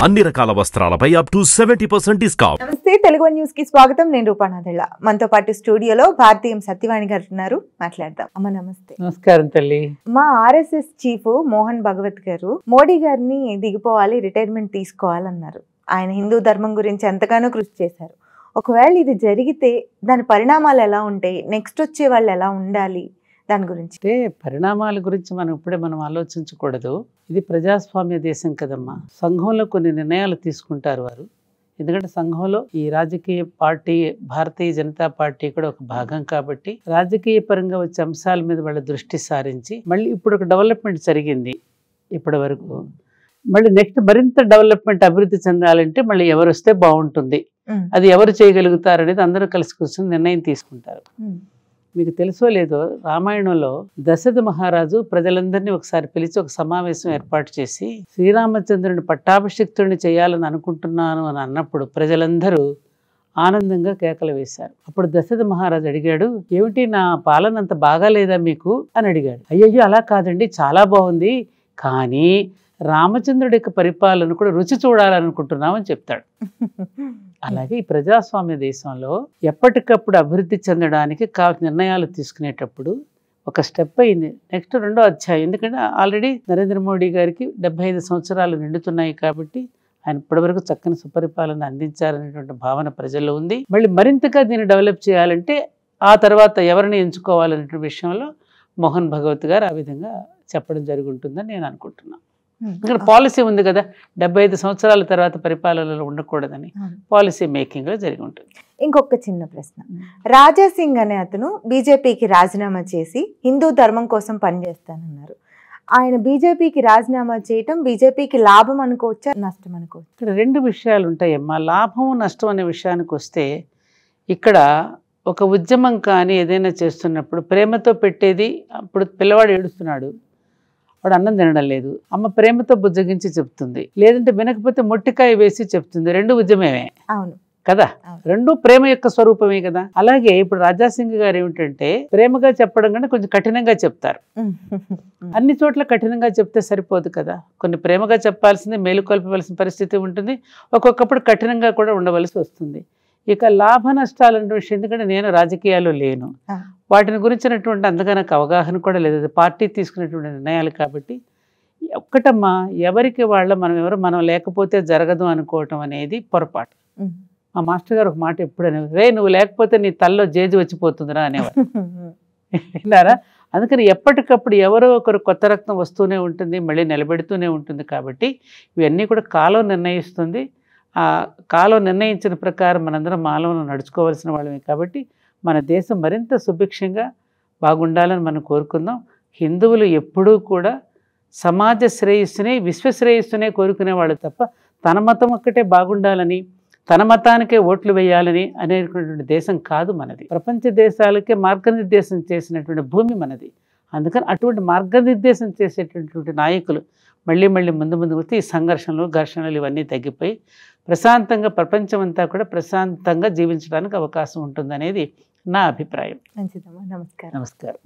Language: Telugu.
అన్ని రకాల వస్త్రాలపై అప్ టు 70% డిస్కౌంట్. నమస్తే, తెలుగు న్యూస్ కి స్వాగతం. నేను రూపానాథళ్ళ. మనతో పాటు స్టూడియోలో భారతీయం సత్యవాణి గారు ఉన్నారు. మాట్లాడదాం. అమ్మ నమస్తే. నమస్కారం తల్లి. మా ఆర్ఎస్ఎస్ చీఫ్ మోహన్ భగవత్ గారు మోడీ గారిని దిగిపోవాలి, రిటైర్మెంట్ తీసుకోవాలన్నారు. ఆయన హిందూ ధర్మం గురించి ఎంతగానో కృషి చేశారు. ఒకవేళ ఇది జరిగితే దాని పరిణామాలు ఎలా ఉంటాయి, నెక్స్ట్ వచ్చే వాళ్ళు ఎలా ఉండాలి, దాని గురించి? అంటే పరిణామాల గురించి మనం ఆలోచించకూడదు. ఇది ప్రజాస్వామ్య దేశం కదమ్మా. సంఘంలో కొన్ని నిర్ణయాలు తీసుకుంటారు వారు. ఎందుకంటే సంఘంలో ఈ రాజకీయ పార్టీ భారతీయ జనతా పార్టీ కూడా ఒక భాగం కాబట్టి రాజకీయ పరంగా వచ్చే అంశాల మీద వాళ్ళ దృష్టి సారించి మళ్ళీ ఇప్పుడు ఒక డెవలప్మెంట్ జరిగింది. ఇప్పటి వరకు మళ్ళీ నెక్స్ట్ మరింత డెవలప్మెంట్ అభివృద్ధి చెందాలంటే మళ్ళీ ఎవరు వస్తే బాగుంటుంది, అది ఎవరు చేయగలుగుతారు అనేది అందరూ కలిసి కూర్చొని నిర్ణయం తీసుకుంటారు. మీకు తెలుసో లేదో, రామాయణంలో దశరథ మహారాజు ప్రజలందరినీ ఒకసారి పిలిచి ఒక సమావేశం ఏర్పాటు చేసి శ్రీరామచంద్రుని పట్టాభిషిక్తుడిని చేయాలని అనుకుంటున్నాను అని అన్నప్పుడు ప్రజలందరూ ఆనందంగా కేకలు వేశారు. అప్పుడు దశరథ మహారాజు అడిగాడు, ఏమిటి నా పాలన అంత బాగాలేదా మీకు అని అడిగాడు. అయ్యయ్యో అలా కాదండి, చాలా బాగుంది, కానీ రామచంద్రుడి యొక్క పరిపాలన కూడా రుచి చూడాలనుకుంటున్నామని చెప్తాడు. అలాగే ఈ ప్రజాస్వామ్య దేశంలో ఎప్పటికప్పుడు అభివృద్ధి చెందడానికి కావాల్సిన నిర్ణయాలు తీసుకునేటప్పుడు ఒక స్టెప్ అయింది. నెక్స్ట్ రెండో అధ్యాయం. ఎందుకంటే ఆల్రెడీ నరేంద్ర మోడీ గారికి 75 సంవత్సరాలు నిండుతున్నాయి కాబట్టి ఆయన ఇప్పటివరకు చక్కని సుపరిపాలన అందించారనేటువంటి భావన ప్రజల్లో ఉంది. మళ్ళీ మరింతగా దీన్ని డెవలప్ చేయాలంటే ఆ తర్వాత ఎవరిని ఎంచుకోవాలనే విషయంలో మోహన్ భగవత్ గారు ఆ విధంగా చెప్పడం జరుగుతుందని నేను అనుకుంటున్నాను. ఇక్కడ పాలసీ ఉంది కదా, 75 సంవత్సరాల తర్వాత పరిపాలనలో ఉండకూడదని పాలసీ మేకింగ్ లో జరిగి ఉంటుంది. ఇంకొక చిన్న ప్రశ్న. రాజా సింగ్ అనే అతను బీజేపీకి రాజీనామా చేసి హిందూ ధర్మం కోసం పనిచేస్తానన్నారు. ఆయన బీజేపీకి రాజీనామా చేయటం బీజేపీకి లాభం అనుకోవచ్చా, నష్టం అనుకోవచ్చు? ఇక్కడ రెండు విషయాలు ఉంటాయమ్మా. లాభం నష్టం అనే విషయానికి వస్తే ఇక్కడ ఒక ఉద్యమం కానీ ఏదైనా చేస్తున్నప్పుడు ప్రేమతో పెట్టేది. అప్పుడు పిల్లవాడు ఏడుస్తున్నాడు, వాడు అన్నం తినడం లేదు, అమ్మ ప్రేమతో బుజ్జగించి చెప్తుంది, లేదంటే వినకపోతే మొట్టికాయ వేసి చెప్తుంది. రెండు ఉద్యమమే. అవును కదా, రెండు ప్రేమ యొక్క స్వరూపమే కదా. అలాగే ఇప్పుడు రాజాసింగ్ గారు ఏమిటంటే ప్రేమగా చెప్పడం కన్నా కొంచెం కఠినంగా చెప్తారు. అన్ని చోట్ల కఠినంగా చెప్తే సరిపోదు కదా, కొన్ని ప్రేమగా చెప్పాల్సింది, మేలుకొల్పవలసిన పరిస్థితి ఉంటుంది, ఒక్కొక్కప్పుడు కఠినంగా కూడా ఉండవలసి వస్తుంది. ఇక లాభ నష్టాలన్న విషయం, ఎందుకంటే నేను రాజకీయాల్లో లేను, వాటిని గురించినటువంటి అంతగా నాకు అవగాహన కూడా లేదు. అది పార్టీ తీసుకున్నటువంటి నిర్ణయాలు కాబట్టి ఒక్కటమ్మా, ఎవరికి వాళ్ళ మనం లేకపోతే జరగదు అనుకోవటం అనేది పొరపాటు. మా మాస్టర్ గారు ఒక మాట ఎప్పుడు అనేవారు, రే నువ్వు లేకపోతే నీ తల్లో జేజు వచ్చిపోతుందిరా అనేవారు. విన్నారా? అందుకని ఎప్పటికప్పుడు ఎవరో ఒకరు కొత్త రక్తం వస్తూనే ఉంటుంది, మళ్ళీ నిలబెడుతూనే ఉంటుంది. కాబట్టి ఇవన్నీ కూడా కాలం నిర్ణయిస్తుంది. ఆ కాలం నిర్ణయించిన ప్రకారం మనందరం మాలో నడుచుకోవాల్సిన వాళ్ళమే. కాబట్టి మన దేశం మరింత సుభిక్షంగా బాగుండాలని మనం కోరుకుందాం. హిందువులు ఎప్పుడూ కూడా సమాజ శ్రేయస్సునే, విశ్వశ్రేయస్సునే కోరుకునే వాళ్ళు తప్ప తన మతం ఒక్కటే బాగుండాలని, తన మతానికే ఓట్లు వేయాలని అనేటువంటి దేశం కాదు మనది. ప్రపంచ దేశాలకే మార్గనిర్దేశం చేసినటువంటి భూమి మనది. అందుకని అటువంటి మార్గనిర్దేశం చేసేటటువంటి నాయకులు మళ్ళీ ముందు వస్తే ఈ సంఘర్షణలు, ఘర్షణలు ఇవన్నీ తగ్గిపోయి ప్రశాంతంగా ప్రపంచం అంతా కూడా ప్రశాంతంగా జీవించడానికి అవకాశం ఉంటుందనేది నా అభిప్రాయం. మంచిదమ్మా. నమస్కారం. నమస్కారం.